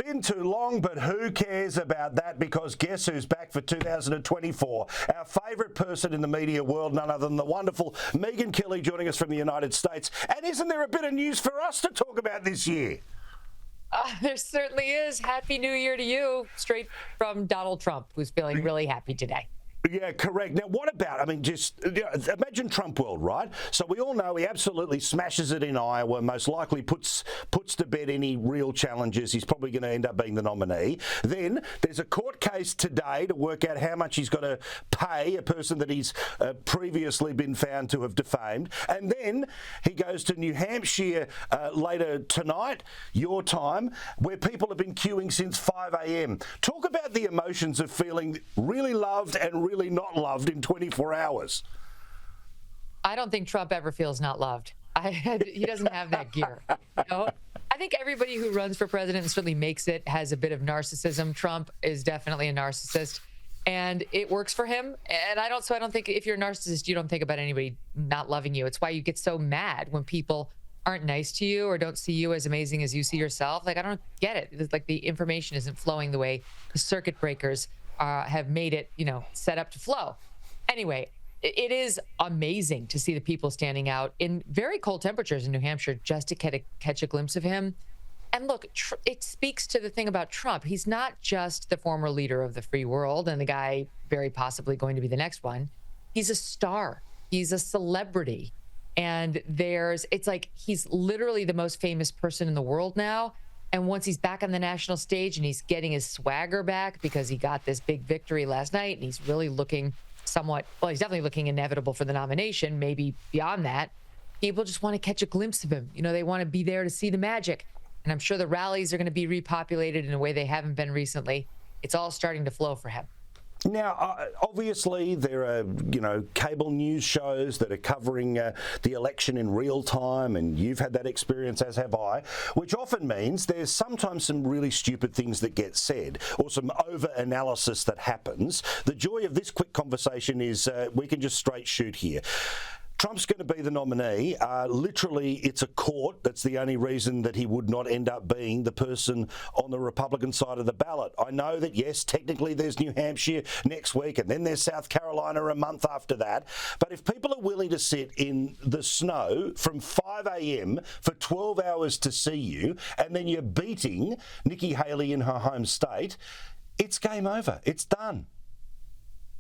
been too long, but who cares about that? Because guess who's back for 2024? Our favourite person in the media world, none other than the wonderful Megyn Kelly, joining us from the United States. And isn't there a bit of news for us to talk about this year? There certainly is. Happy New Year to you, straight from Donald Trump, who's feeling really happy today. Yeah, correct. Now, what about, imagine Trump world, right? So we all know he absolutely smashes it in Iowa, most likely puts to bed any real challenges. He's probably going to end up being the nominee. Then there's a court case today to work out how much he's got to pay a person that he's previously been found to have defamed. And then he goes to New Hampshire later tonight, your time, where people have been queuing since 5 a.m. Talk about the emotions of feeling really loved and really not loved in 24 hours. I don't think Trump ever feels not loved. He doesn't have that gear. You know? I think everybody who runs for president and certainly makes it has a bit of narcissism. Trump is definitely a narcissist, and it works for him. And I don't think if you're a narcissist, you don't think about anybody not loving you. It's why you get so mad when people aren't nice to you or don't see you as amazing as you see yourself. Like, I don't get it. It's like the information isn't flowing the way the circuit breakers have made it, set up to flow. Anyway, it is amazing to see the people standing out in very cold temperatures in New Hampshire just to catch a glimpse of him. And look, it speaks to the thing about Trump. He's not just the former leader of the free world and the guy very possibly going to be the next one. He's a star. He's a celebrity. And it's like he's literally the most famous person in the world now. And once he's back on the national stage and he's getting his swagger back because he got this big victory last night and he's really looking he's definitely looking inevitable for the nomination, maybe beyond that. People just want to catch a glimpse of him. They want to be there to see the magic. And I'm sure the rallies are going to be repopulated in a way they haven't been recently. It's all starting to flow for him. Now, obviously, there are, cable news shows that are covering the election in real time, and you've had that experience, as have I, which often means there's sometimes some really stupid things that get said or some over-analysis that happens. The joy of this quick conversation is we can just straight shoot here. Trump's going to be the nominee. Literally, it's a court. That's the only reason that he would not end up being the person on the Republican side of the ballot. I know that, yes, technically there's New Hampshire next week and then there's South Carolina a month after that. But if people are willing to sit in the snow from 5 a.m. for 12 hours to see you, and then you're beating Nikki Haley in her home state, it's game over. It's done.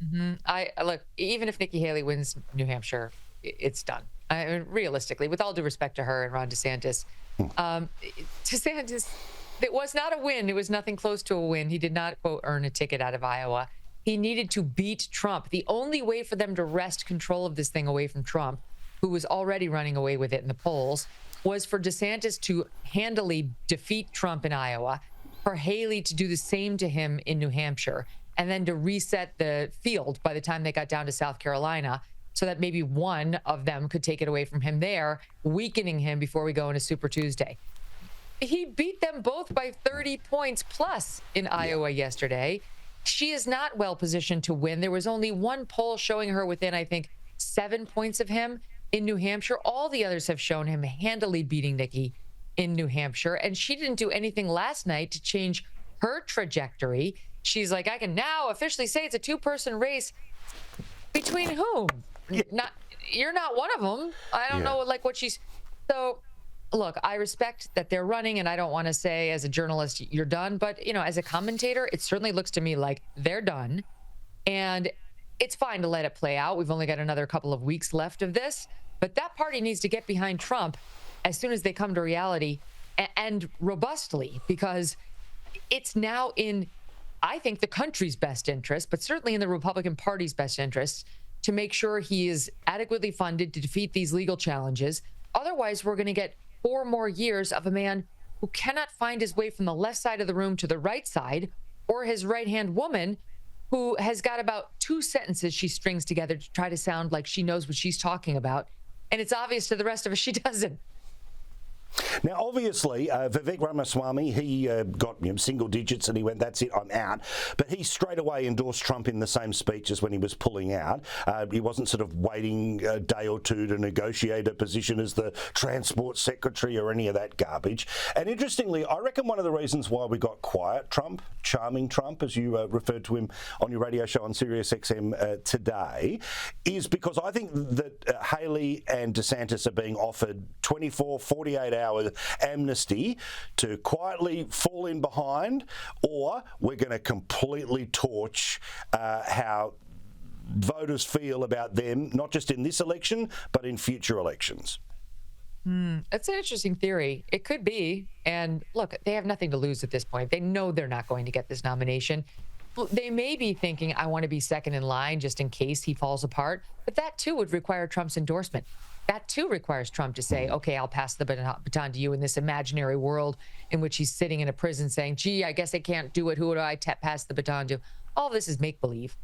Mm-hmm. Look, even if Nikki Haley wins New Hampshire, it's done. Realistically, with all due respect to her and Ron DeSantis, it was not a win. It was nothing close to a win. He did not, quote, earn a ticket out of Iowa. He needed to beat Trump. The only way for them to wrest control of this thing away from Trump, who was already running away with it in the polls, was for DeSantis to handily defeat Trump in Iowa, for Haley to do the same to him in New Hampshire, and then to reset the field by the time they got down to South Carolina, so that maybe one of them could take it away from him there, weakening him before we go into Super Tuesday. He beat them both by 30 points plus in Iowa yesterday. She is not well positioned to win. There was only one poll showing her within, I think, 7 points of him in New Hampshire. All the others have shown him handily beating Nikki in New Hampshire. And she didn't do anything last night to change her trajectory. She's like, I can now officially say it's a two-person race. Between whom? You're not one of them. I don't know what she's. So, look, I respect that they're running, and I don't want to say as a journalist you're done, but as a commentator, it certainly looks to me like they're done, and it's fine to let it play out. We've only got another couple of weeks left of this, but that party needs to get behind Trump as soon as they come to reality and robustly, because it's now in, I think, the country's best interest, but certainly in the Republican Party's best interest, to make sure he is adequately funded to defeat these legal challenges. Otherwise, we're going to get 4 more years of a man who cannot find his way from the left side of the room to the right side, or his right-hand woman who has got about 2 sentences she strings together to try to sound like she knows what she's talking about. And it's obvious to the rest of us she doesn't. Now, obviously, Vivek Ramaswamy, he got single digits and he went, that's it, I'm out. But he straight away endorsed Trump in the same speech as when he was pulling out. He wasn't sort of waiting a day or two to negotiate a position as the Transport Secretary or any of that garbage. And interestingly, I reckon one of the reasons why we got quiet Trump, charming Trump, as you referred to him on your radio show on Sirius XM today, is because I think that Haley and DeSantis are being offered 24, 48 hour amnesty to quietly fall in behind, or we're going to completely torch how voters feel about them, not just in this election, but in future elections. That's an interesting theory. It could be. And look, they have nothing to lose at this point. They know they're not going to get this nomination. They may be thinking, I want to be second in line just in case he falls apart. But that, too, would require Trump's endorsement. That, too, requires Trump to say, OK, I'll pass the baton to you in this imaginary world in which he's sitting in a prison saying, gee, I guess I can't do it. Who do I pass the baton to? All this is make-believe.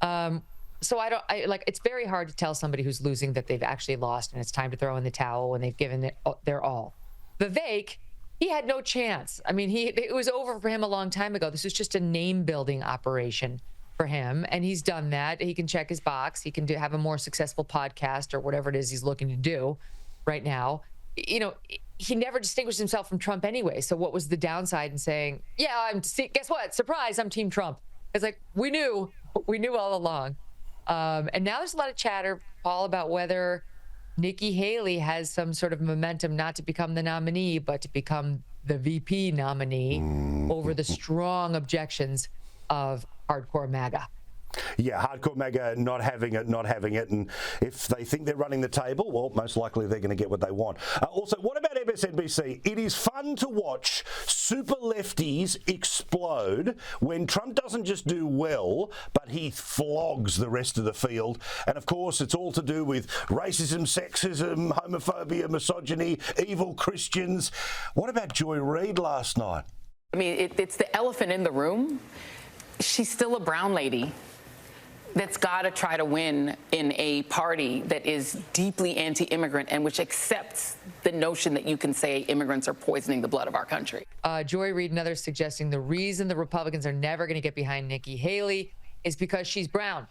So it's very hard to tell somebody who's losing that they've actually lost and it's time to throw in the towel when they've given it their all. Vivek, he had no chance. I mean, it was over for him a long time ago. This was just a name-building operation for him, and he's done that. He can check his box. He can have a more successful podcast or whatever it is he's looking to do right now. You know, he never distinguished himself from Trump anyway. So what was the downside in saying, yeah, guess what? Surprise, I'm Team Trump. It's like, we knew all along. And now there's a lot of chatter, Paul, about whether Nikki Haley has some sort of momentum not to become the nominee, but to become the VP nominee over the strong objections of hardcore MAGA. Yeah, hardcore MAGA not having it. And if they think they're running the table, well, most likely they're going to get what they want. Also, what about MSNBC? It is fun to watch super lefties explode when Trump doesn't just do well, but he flogs the rest of the field. And of course, it's all to do with racism, sexism, homophobia, misogyny, evil Christians. What about Joy Reid last night? I mean, it's the elephant in the room. She's still a brown lady that's got to try to win in a party that is deeply anti-immigrant and which accepts the notion that you can say immigrants are poisoning the blood of our country. Joy Reid and others suggesting the reason the Republicans are never going to get behind Nikki Haley is because she's brown.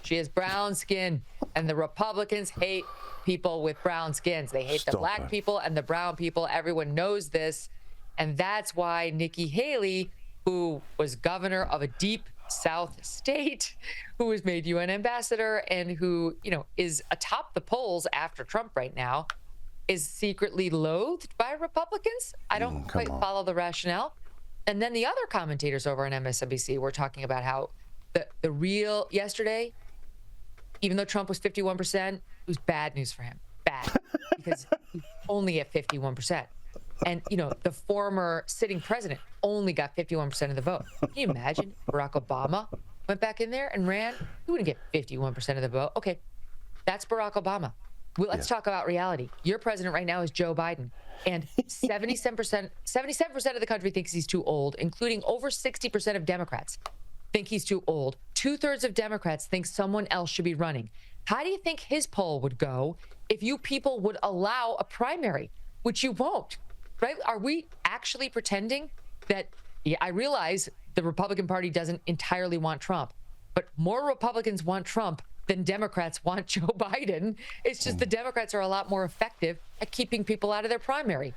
She has brown skin, and the Republicans hate people with brown skins. They hate the black people and the brown people. Everyone knows this, and that's why Nikki Haley, who was governor of a deep South state, who was made UN ambassador and who, is atop the polls after Trump right now, is secretly loathed by Republicans. I don't quite follow the rationale. And then the other commentators over on MSNBC were talking about how the real yesterday, even though Trump was 51%, it was bad news for him. Bad. Because he's only at 51%. And, the former sitting president only got 51% of the vote. Can you imagine Barack Obama went back in there and ran? He wouldn't get 51% of the vote. Okay, that's Barack Obama. Well, let's talk about reality. Your president right now is Joe Biden. And 77% of the country thinks he's too old, including over 60% of Democrats think he's too old. 2/3 of Democrats think someone else should be running. How do you think his poll would go if you people would allow a primary, which you won't? Right? Are we actually pretending that, I realize the Republican Party doesn't entirely want Trump, but more Republicans want Trump than Democrats want Joe Biden. It's just the Democrats are a lot more effective at keeping people out of their primary.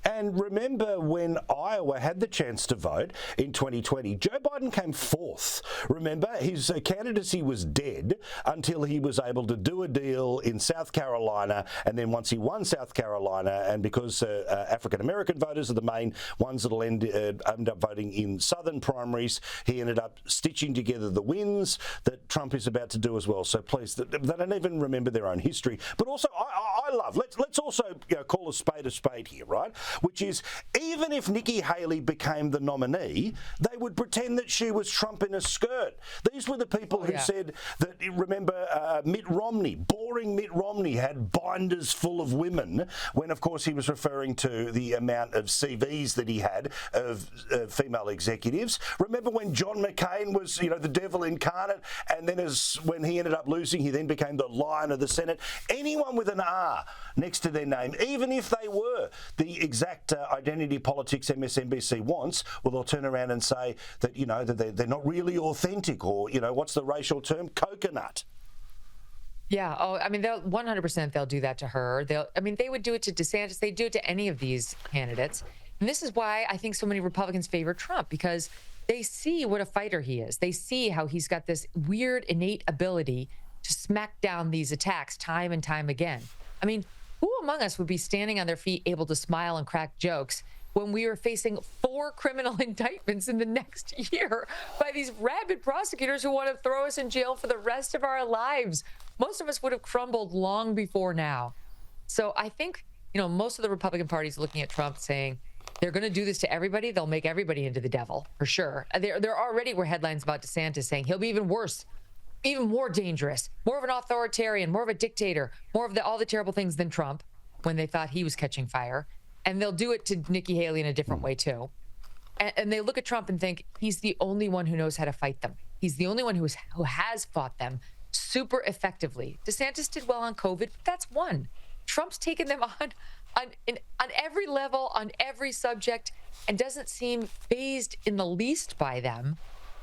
And remember when Iowa had the chance to vote in 2020, Joe Biden came fourth. Remember, his candidacy was dead until he was able to do a deal in South Carolina. And then once he won South Carolina, and because African-American voters are the main ones that will end up voting in southern primaries, he ended up stitching together the wins that Trump is about to do as well. So please, they don't even remember their own history. But also, I love, let's also call a spade here, right? Which is, even if Nikki Haley became the nominee, they would pretend that she was Trump in a skirt. These were the people who said that, remember, Mitt Romney, boring Mitt Romney, had binders full of women, when, of course, he was referring to the amount of CVs that he had of female executives. Remember when John McCain was, the devil incarnate, and then when he ended up losing, he then became the Lion of the Senate. Anyone with an R next to their name, even if they were the exact identity politics MSNBC wants, well, they'll turn around and say that, you know, that they're not really authentic, or, you know, what's the racial term? Coconut. Yeah. Oh, I mean, 100% they'll do that to her. They would do it to DeSantis. They'd do it to any of these candidates. And this is why I think so many Republicans favor Trump, because they see what a fighter he is. They see how he's got this weird innate ability to smack down these attacks time and time again. I mean, who among us would be standing on their feet able to smile and crack jokes when we are facing 4 criminal indictments in the next year by these rabid prosecutors who want to throw us in jail for the rest of our lives? Most of us would have crumbled long before now. So I think, you know, most of the Republican Party is looking at Trump saying they're going to do this to everybody. They'll make everybody into the devil, for sure. There already were headlines about DeSantis saying he'll be even worse, even more dangerous, more of an authoritarian, more of a dictator, more of all the terrible things than Trump, when they thought he was catching fire. And they'll do it to Nikki Haley in a different way, too. And they look at Trump and think he's the only one who knows how to fight them. He's the only one who has fought them super effectively. DeSantis did well on COVID, but that's one. Trump's taken them on every level, on every subject, and doesn't seem fazed in the least by them.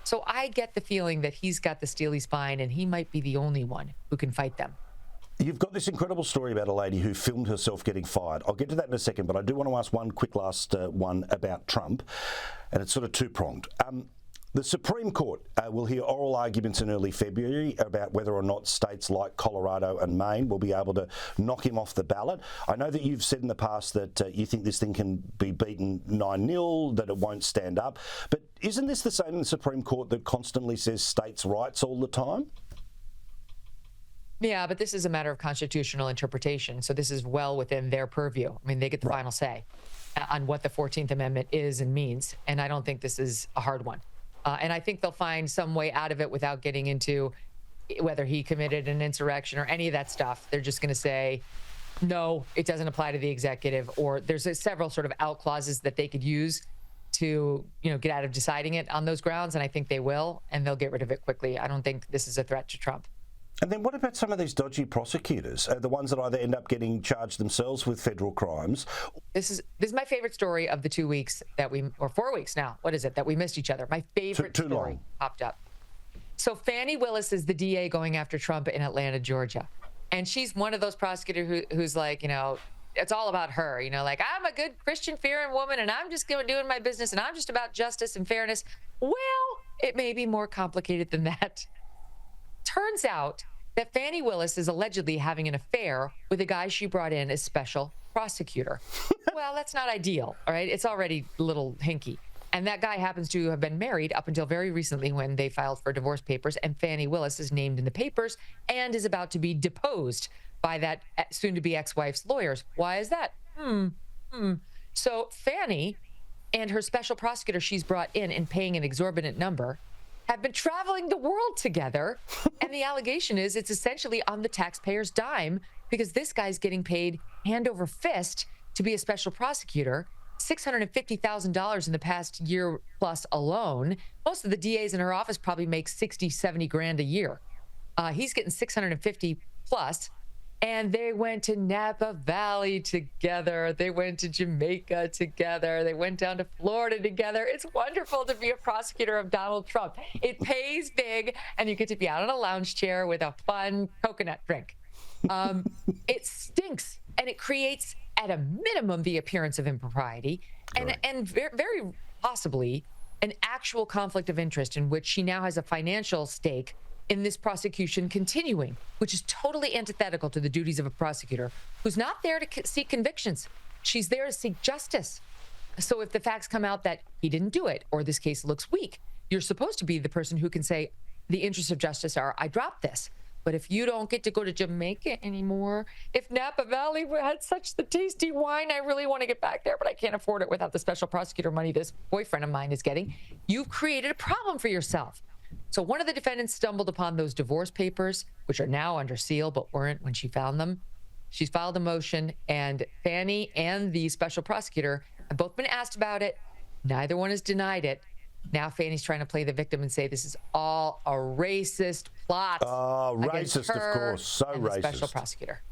So I get the feeling that he's got the steely spine, and he might be the only one who can fight them. You've got this incredible story about a lady who filmed herself getting fired. I'll get to that in a second, but I do want to ask one quick last one about Trump, and it's sort of two-pronged. The Supreme Court will hear oral arguments in early February about whether or not states like Colorado and Maine will be able to knock him off the ballot. I know that you've said in the past that you think this thing can be beaten 9-0, that it won't stand up. But isn't this the same in the Supreme Court that constantly says states' rights all the time? Yeah, but this is a matter of constitutional interpretation. So this is well within their purview. I mean, they get the final say on what the 14th Amendment is and means. And I don't think this is a hard one. And I think they'll find some way out of it without getting into whether he committed an insurrection or any of that stuff. They're just going to say, no, it doesn't apply to the executive, or there's several sort of out clauses that they could use to, you know, get out of deciding it on those grounds. And I think they will, and they'll get rid of it quickly. I don't think this is a threat to Trump. And then what about some of these dodgy prosecutors, the ones that either end up getting charged themselves with federal crimes? This is my favorite story of the 2 weeks or 4 weeks now. What is it that we missed each other? My favorite Too story long. popped up. So Fannie Willis is the DA going after Trump in Atlanta, Georgia. And she's one of those prosecutors who's like, you know, it's all about her, you know, like, I'm a good Christian-fearing woman and I'm just doing my business and I'm just about justice and fairness. Well, it may be more complicated than that. Turns out that Fannie Willis is allegedly having an affair with a guy she brought in as special prosecutor. Well, that's not ideal, all right? It's already a little hinky. And that guy happens to have been married up until very recently when they filed for divorce papers, and Fannie Willis is named in the papers and is about to be deposed by that soon-to-be ex-wife's lawyers. Why is that? So Fannie and her special prosecutor she's brought in and paying an exorbitant number have been traveling the world together. And the allegation is it's essentially on the taxpayer's dime, because this guy's getting paid hand over fist to be a special prosecutor, $650,000 in the past year plus alone. Most of the DAs in her office probably make 60, 70 grand a year. He's getting 650 plus. And they went to Napa Valley together. They went to Jamaica together. They went down to Florida together. It's wonderful to be a prosecutor of Donald Trump. It pays big, and you get to be out on a lounge chair with a fun coconut drink. It stinks, and it creates, at a minimum, the appearance of impropriety, and very possibly an actual conflict of interest in which she now has a financial stake in this prosecution continuing, which is totally antithetical to the duties of a prosecutor who's not there to seek convictions. She's there to seek justice. So if the facts come out that he didn't do it, or this case looks weak, you're supposed to be the person who can say, the interests of justice are, I dropped this. But if you don't get to go to Jamaica anymore, if Napa Valley had such the tasty wine, I really want to get back there, but I can't afford it without the special prosecutor money this boyfriend of mine is getting, you've created a problem for yourself. So one of the defendants stumbled upon those divorce papers, which are now under seal, but weren't when she found them. She's filed a motion, and Fannie and the special prosecutor have both been asked about it. Neither one has denied it. Now Fannie's trying to play the victim and say this is all a racist plot. Racist, of course. So and racist. The special prosecutor.